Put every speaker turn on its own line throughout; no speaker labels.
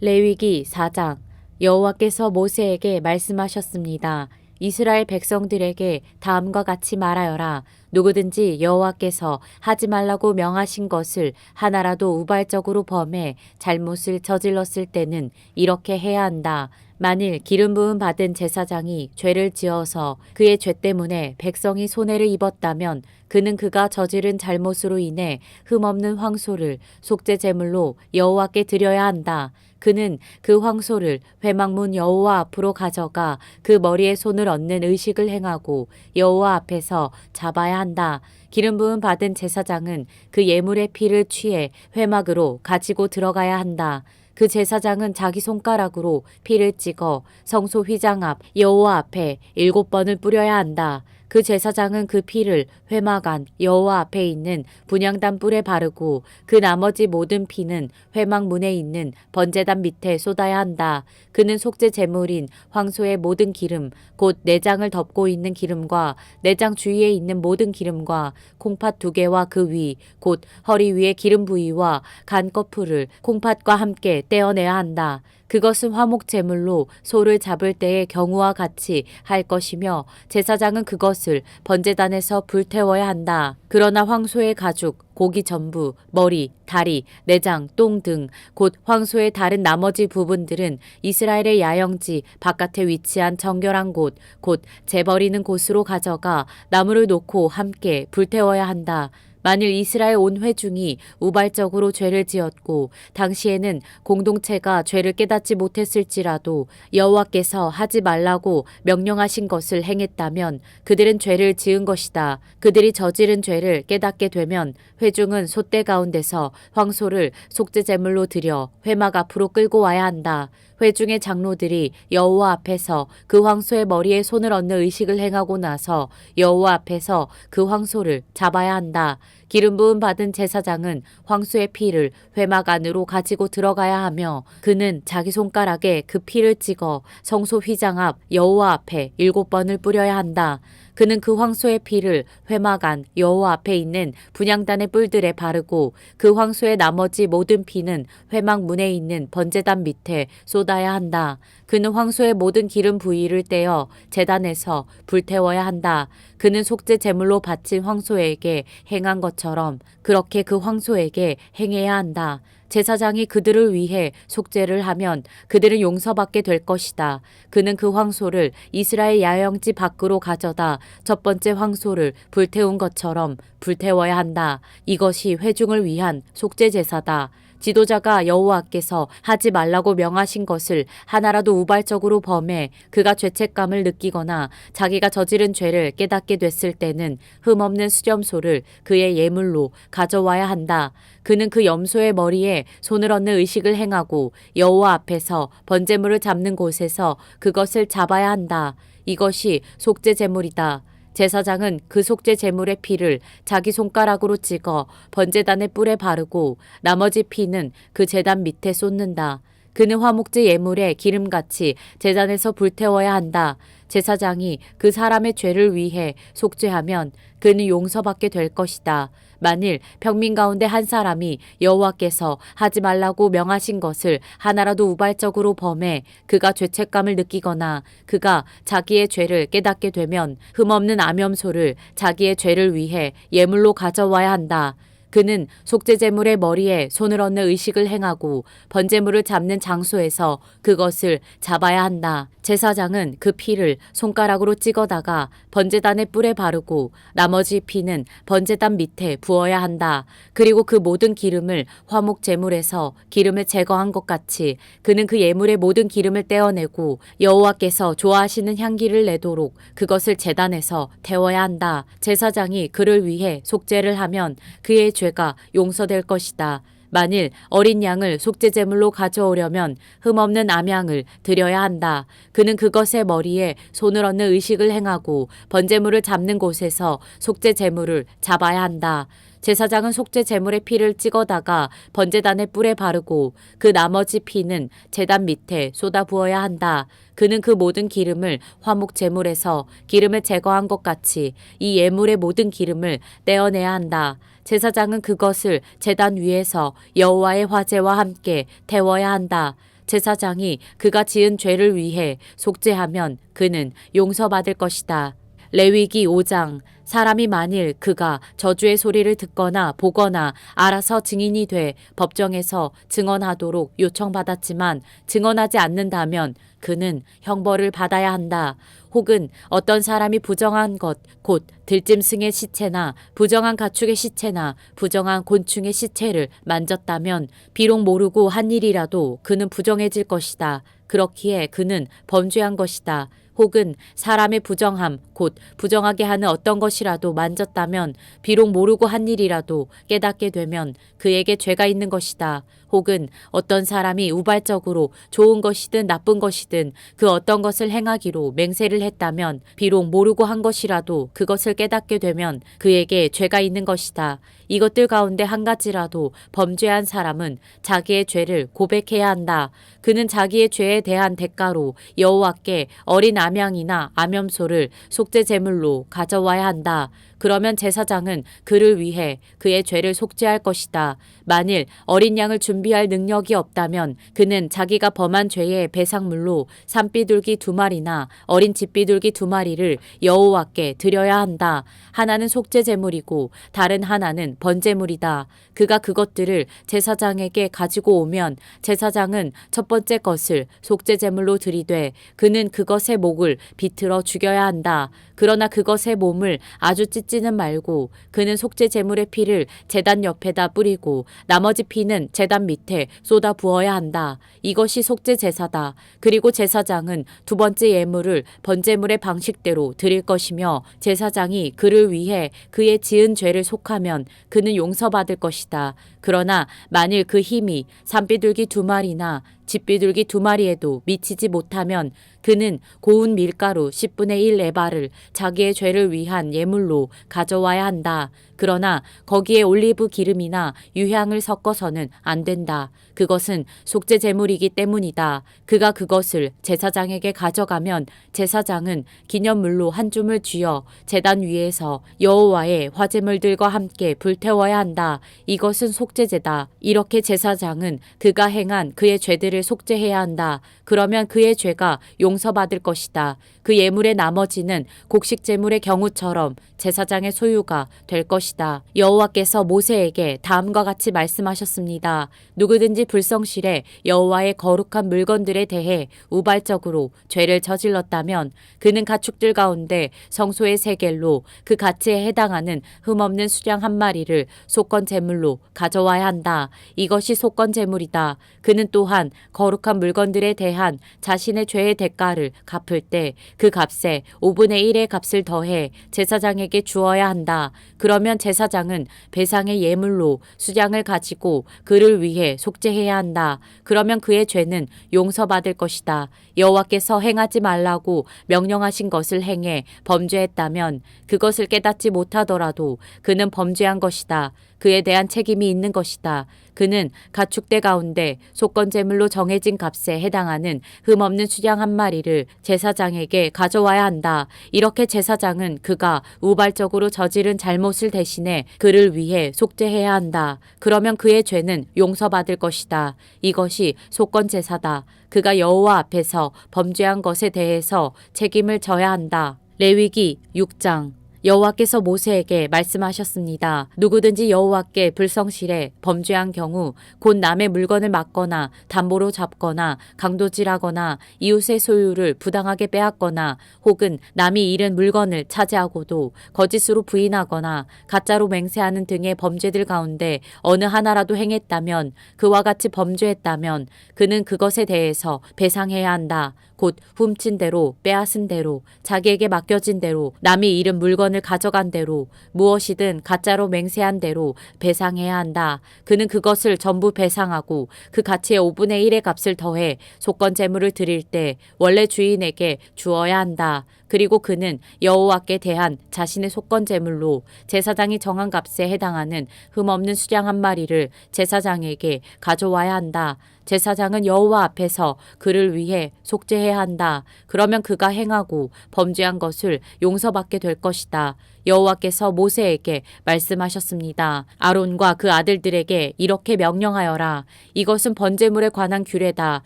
레위기 4장. 여호와께서 모세에게 말씀하셨습니다. 이스라엘 백성들에게 다음과 같이 말하여라. 누구든지 여호와께서 하지 말라고 명하신 것을 하나라도 우발적으로 범해 잘못을 저질렀을 때는 이렇게 해야 한다. 만일 기름 부음 받은 제사장이 죄를 지어서 그의 죄 때문에 백성이 손해를 입었다면 그는 그가 저지른 잘못으로 인해 흠없는 황소를 속죄 제물로 여호와께 드려야 한다. 그는 그 황소를 회막문 여호와 앞으로 가져가 그 머리에 손을 얹는 의식을 행하고 여호와 앞에서 잡아야 한다. 기름 부음 받은 제사장은 그 예물의 피를 취해 회막으로 가지고 들어가야 한다. 그 제사장은 자기 손가락으로 피를 찍어 성소 휘장 앞 여호와 앞에 7번을 뿌려야 한다. 그 제사장은 그 피를 회막 안 여호와 앞에 있는 분향단 뿔에 바르고 그 나머지 모든 피는 회막 문에 있는 번제단 밑에 쏟아야 한다. 그는 속죄 제물인 황소의 모든 기름 곧 내장을 덮고 있는 기름과 내장 주위에 있는 모든 기름과 콩팥 2개와 그 위 곧 허리 위의 기름 부위와 간 거풀을 콩팥과 함께 떼어내야 한다. 그것은 화목 제물로 소를 잡을 때의 경우와 같이 할 것이며 제사장은 그것을 번제단에서 불태워야 한다. 그러나 황소의 가죽, 고기 전부, 머리, 다리, 내장, 똥 등 곧 황소의 다른 나머지 부분들은 이스라엘의 야영지 바깥에 위치한 정결한 곳, 곧 재버리는 곳으로 가져가 나무를 놓고 함께 불태워야 한다. 만일 이스라엘 온 회중이 우발적으로 죄를 지었고 당시에는 공동체가 죄를 깨닫지 못했을지라도 여호와께서 하지 말라고 명령하신 것을 행했다면 그들은 죄를 지은 것이다. 그들이 저지른 죄를 깨닫게 되면 회중은 솥대 가운데서 황소를 속죄 제물로 드려 회막 앞으로 끌고 와야 한다. 회중의 장로들이 여호와 앞에서 그 황소의 머리에 손을 얹는 의식을 행하고 나서 여호와 앞에서 그 황소를 잡아야 한다. 기름 부음 받은 제사장은 황소의 피를 회막 안으로 가지고 들어가야 하며 그는 자기 손가락에 그 피를 찍어 성소 휘장 앞 여호와 앞에 7번을 뿌려야 한다. 그는 그 황소의 피를 회막 안 여호와 앞에 있는 분향단의 뿔들에 바르고 그 황소의 나머지 모든 피는 회막 문에 있는 번제단 밑에 쏟아야 한다. 그는 황소의 모든 기름 부위를 떼어 제단에서 불태워야 한다. 그는 속죄 제물로 바친 황소에게 행한 것처럼 그렇게 그 황소에게 행해야 한다. 제사장이 그들을 위해 속죄를 하면 그들은 용서받게 될 것이다. 그는 그 황소를 이스라엘 야영지 밖으로 가져다 첫 번째 황소를 불태운 것처럼 불태워야 한다. 이것이 회중을 위한 속죄 제사다. 지도자가 여호와께서 하지 말라고 명하신 것을 하나라도 우발적으로 범해 그가 죄책감을 느끼거나 자기가 저지른 죄를 깨닫게 됐을 때는 흠없는 수염소를 그의 예물로 가져와야 한다. 그는 그 염소의 머리에 손을 얹는 의식을 행하고 여호와 앞에서 번제물을 잡는 곳에서 그것을 잡아야 한다. 이것이 속죄 제물이다. 제사장은 그 속죄 제물의 피를 자기 손가락으로 찍어 번제단의 뿔에 바르고 나머지 피는 그 제단 밑에 쏟는다. 그는 화목제 예물에 기름같이 제단에서 불태워야 한다. 제사장이 그 사람의 죄를 위해 속죄하면 그는 용서받게 될 것이다. 만일 평민 가운데 한 사람이 여호와께서 하지 말라고 명하신 것을 하나라도 우발적으로 범해 그가 죄책감을 느끼거나 그가 자기의 죄를 깨닫게 되면 흠없는 암염소를 자기의 죄를 위해 예물로 가져와야 한다. 그는 속죄 제물의 머리에 손을 얹는 의식을 행하고 번제물을 잡는 장소에서 그것을 잡아야 한다. 제사장은 그 피를 손가락으로 찍어다가 번제단의 뿔에 바르고 나머지 피는 번제단 밑에 부어야 한다. 그리고 그 모든 기름을 화목 제물에서 기름을 제거한 것 같이 그는 그 예물의 모든 기름을 떼어내고 여호와께서 좋아하시는 향기를 내도록 그것을 제단에서 태워야 한다. 제사장이 그를 위해 속죄를 하면 그의 죄가 용서될 것이다. 만일 어린 양을 속죄 제물로 가져오려면 흠없는 암양을 드려야 한다. 그는 그것의 머리에 손을 얹는 의식을 행하고 번제물을 잡는 곳에서 속죄 제물을 잡아야 한다. 제사장은 속죄 제물의 피를 찍어다가 번제단의 뿔에 바르고 그 나머지 피는 제단 밑에 쏟아 부어야 한다. 그는 그 모든 기름을 화목 제물에서 기름을 제거한 것 같이 이 예물의 모든 기름을 떼어내야 한다. 제사장은 그것을 제단 위에서 여호와의 화제와 함께 태워야 한다. 제사장이 그가 지은 죄를 위해 속죄하면 그는 용서받을 것이다. 레위기 5장. 사람이 만일 그가 저주의 소리를 듣거나 보거나 알아서 증인이 돼 법정에서 증언하도록 요청받았지만 증언하지 않는다면 그는 형벌을 받아야 한다. 혹은 어떤 사람이 부정한 것, 곧 들짐승의 시체나 부정한 가축의 시체나 부정한 곤충의 시체를 만졌다면 비록 모르고 한 일이라도 그는 부정해질 것이다. 그렇기에 그는 범죄한 것이다. 혹은 사람의 부정함, 곧 부정하게 하는 어떤 것이라도 만졌다면 비록 모르고 한 일이라도 깨닫게 되면 그에게 죄가 있는 것이다. 혹은 어떤 사람이 우발적으로 좋은 것이든 나쁜 것이든 그 어떤 것을 행하기로 맹세를 했다면 비록 모르고 한 것이라도 그것을 깨닫게 되면 그에게 죄가 있는 것이다. 이것들 가운데 한 가지라도 범죄한 사람은 자기의 죄를 고백해야 한다. 그는 자기의 죄에 대한 대가로 여호와께 어린 암양이나 암염소를 속죄 제물로 가져와야 한다. 그러면 제사장은 그를 위해 그의 죄를 속죄할 것이다. 만일 어린 양을 준비할 능력이 없다면 그는 자기가 범한 죄의 배상물로 산비둘기 2마리나 어린 집비둘기 2마리를 여호와께 드려야 한다. 하나는 속죄 제물이고 다른 하나는 번제물이다. 그가 그것들을 제사장에게 가지고 오면 제사장은 첫 번째 것을 속죄 제물로 드리되 그는 그것의 목을 비틀어 죽여야 한다. 그러나 그것의 몸을 아주 찢지는 말고 그는 속죄 제물의 피를 제단 옆에다 뿌리고 나머지 피는 제단 밑에 쏟아 부어야 한다. 이것이 속죄 제사다. 그리고 제사장은 두 번째 예물을 번제물의 방식대로 드릴 것이며 제사장이 그를 위해 그의 지은 죄를 속하면 그는 용서받을 것이다. 그러나 만일 그 힘이 산비둘기 2마리나 집비둘기 2마리에도 미치지 못하면 그는 고운 밀가루 10분의 1 에바를 자기의 죄를 위한 예물로 가져와야 한다. 그러나 거기에 올리브 기름이나 유향을 섞어서는 안 된다. 그것은 속죄 제물이기 때문이다. 그가 그것을 제사장에게 가져가면 제사장은 기념물로 한 줌을 쥐어 제단 위에서 여호와의 화제물들과 함께 불태워야 한다. 이것은 속죄제다. 이렇게 제사장은 그가 행한 그의 죄들을 속죄해야 한다. 그러면 그의 죄가 용서받을 것이다. 그 예물의 나머지는 곡식 제물의 경우처럼 제사장의 소유가 될 것이다. 여호와께서 모세에게 다음과 같이 말씀하셨습니다. 누구든지 불성실해 여호와의 거룩한 물건들에 대해 우발적으로 죄를 저질렀다면 그는 가축들 가운데 성소의 세겔로 그 가치에 해당하는 흠없는 수량 1마리를 속건 제물로 가져와야 한다. 이것이 속건 제물이다. 그는 또한 거룩한 물건들에 대한 자신의 죄의 대가를 갚을 때 그 값에 5분의 1의 값을 더해 제사장에게 주어야 한다. 그러면 제사장은 배상의 예물로 수량을 가지고 그를 위해 속죄해야 한다. 그러면 그의 죄는 용서받을 것이다. 여호와께서 행하지 말라고 명령하신 것을 행해 범죄했다면 그것을 깨닫지 못하더라도 그는 범죄한 것이다. 그에 대한 책임이 있는 것이다. 그는 가축대 가운데 속건 제물로 정해진 값에 해당하는 흠없는 수량 1마리를 제사장에게 가져와야 한다. 이렇게 제사장은 그가 우발적으로 저지른 잘못을 대신해 그를 위해 속죄해야 한다. 그러면 그의 죄는 용서받을 것이다. 이것이 속건 제사다. 그가 여호와 앞에서 범죄한 것에 대해서 책임을 져야 한다. 레위기 6장. 여호와께서 모세에게 말씀하셨습니다. 누구든지 여호와께 불성실해 범죄한 경우 곧 남의 물건을 막거나 담보로 잡거나 강도질하거나 이웃의 소유를 부당하게 빼앗거나 혹은 남이 잃은 물건을 차지하고도 거짓으로 부인하거나 가짜로 맹세하는 등의 범죄들 가운데 어느 하나라도 행했다면 그와 같이 범죄했다면 그는 그것에 대해서 배상해야 한다. 곧 훔친 대로 빼앗은 대로 자기에게 맡겨진 대로 남이 잃은 물건을 가져간 대로 무엇이든 가짜로 맹세한 대로 배상해야 한다. 그는 그것을 전부 배상하고 그 가치의 5분의 1의 값을 더해 속건 제물을 드릴 때 원래 주인에게 주어야 한다. 그리고 그는 여호와께 대한 자신의 속건 제물로 제사장이 정한 값에 해당하는 흠없는 수량 1마리를 제사장에게 가져와야 한다. 제사장은 여호와 앞에서 그를 위해 속죄해야 한다. 그러면 그가 행하고 범죄한 것을 용서받게 될 것이다. 여호와께서 모세에게 말씀하셨습니다. 아론과 그 아들들에게 이렇게 명령하여라. 이것은 번제물에 관한 규례다.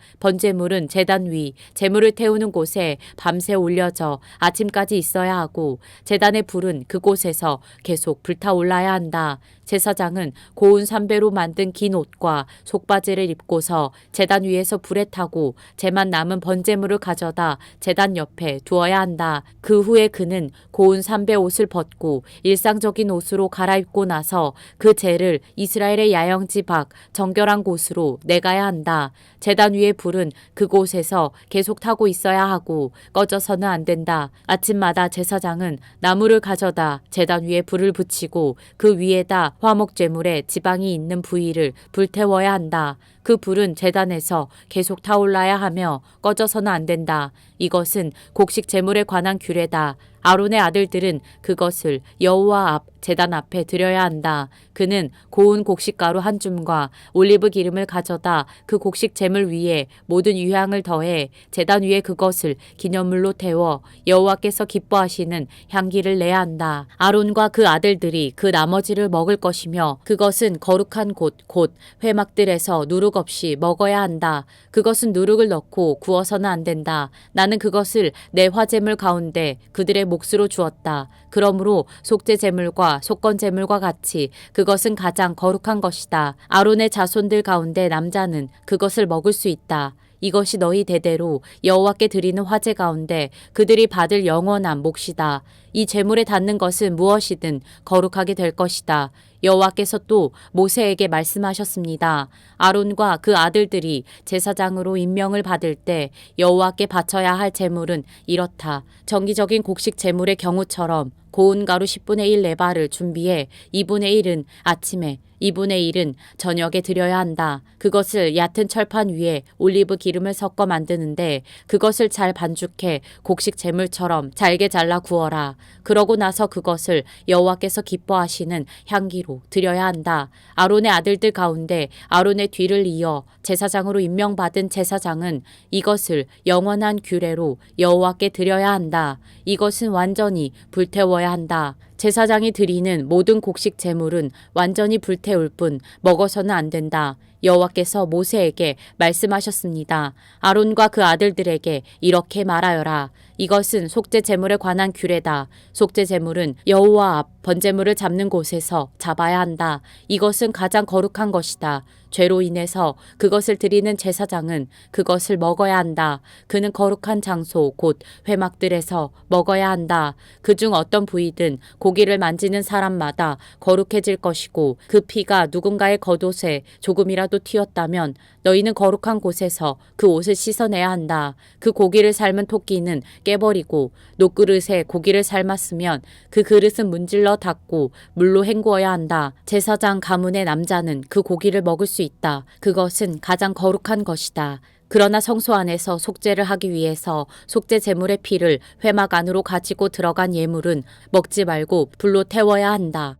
번제물은 제단 위 제물을 태우는 곳에 밤새 올려져 아침까지 있어야 하고 제단의 불은 그곳에서 계속 불타올라야 한다. 제사장은 고운 삼배로 만든 긴 옷과 속바지를 입고서 제단 위에서 불에 타고 재만 남은 번제물을 가져다 제단 옆에 두어야 한다. 그 후에 그는 고운 삼배 옷을 벗고 일상적인 옷으로 갈아입고 나서 그 재를 이스라엘의 야영지 밖 정결한 곳으로 내가야 한다. 제단 위의 불은 그곳에서 계속 타고 있어야 하고 꺼져서는 안 된다. 아침마다 제사장은 나무를 가져다 제단 위에 불을 붙이고 그 위에다 화목제물에 지방이 있는 부위를 불태워야 한다. 그 불은 제단에서 계속 타올라야 하며 꺼져서는 안 된다. 이것은 곡식 제물에 관한 규례다. 아론의 아들들은 그것을 여호와 앞 제단 앞에 드려야 한다. 그는 고운 곡식가루 한 줌과 올리브 기름을 가져다 그 곡식 제물 위에 모든 유향을 더해 제단 위에 그것을 기념물로 태워 여호와께서 기뻐하시는 향기를 내야 한다. 아론과 그 아들들이 그 나머지를 먹을 것이며 그것은 거룩한 곳 곧 회막들에서 누룩 없이 먹어야 한다. 그것은 누룩을 넣고 구워서는 안 된다. 나는 그것을 내 화제물 가운데 그들의 몫으로 주었다. 그러므로 속죄 제물과 속건 제물과 같이 그것은 가장 거룩한 것이다. 아론의 자손들 가운데 남자는 그것을 먹을 수 있다. 이것이 너희 대대로 여호와께 드리는 화제 가운데 그들이 받을 영원한 몫이다. 이 제물에 닿는 것은 무엇이든 거룩하게 될 것이다. 여호와께서 또 모세에게 말씀하셨습니다. 아론과 그 아들들이 제사장으로 임명을 받을 때 여호와께 바쳐야 할 제물은 이렇다. 정기적인 곡식 제물의 경우처럼 고운 가루 10분의 1 레바를 준비해 2분의 1은 아침에 2분의 1은 저녁에 드려야 한다. 그것을 얕은 철판 위에 올리브 기름을 섞어 만드는데 그것을 잘 반죽해 곡식 제물처럼 잘게 잘라 구워라. 그러고 나서 그것을 여호와께서 기뻐하시는 향기로 드려야 한다. 아론의 아들들 가운데 아론의 뒤를 이어 제사장으로 임명받은 제사장은 이것을 영원한 규례로 여호와께 드려야 한다. 이것은 완전히 불태워야 한다. 제사장이 드리는 모든 곡식 제물은 완전히 불태울 뿐 먹어서는 안 된다. 여호와께서 모세에게 말씀하셨습니다. 아론과 그 아들들에게 이렇게 말하여라. 이것은 속죄 제물에 관한 규례다. 속죄 제물은 여호와 앞 번제물을 잡는 곳에서 잡아야 한다. 이것은 가장 거룩한 것이다. 죄로 인해서 그것을 드리는 제사장은 그것을 먹어야 한다. 그는 거룩한 장소 곧 회막들에서 먹어야 한다. 그중 어떤 부위든 고기를 만지는 사람마다 거룩해질 것이고 그 피가 누군가의 겉옷에 조금이라도 튀었다면 너희는 거룩한 곳에서 그 옷을 씻어내야 한다. 그 고기를 삶은 토끼는 깨버리고 녹그릇에 고기를 삶았으면 그 그릇은 문질러 닫고 물로 헹구어야 한다. 제사장 가문의 남자는 그 고기를 먹을 수 있다. 그것은 가장 거룩한 것이다. 그러나 성소 안에서 속죄를 하기 위해서 속죄 제물의 피를 회막 안으로 가지고 들어간 예물은 먹지 말고 불로 태워야 한다.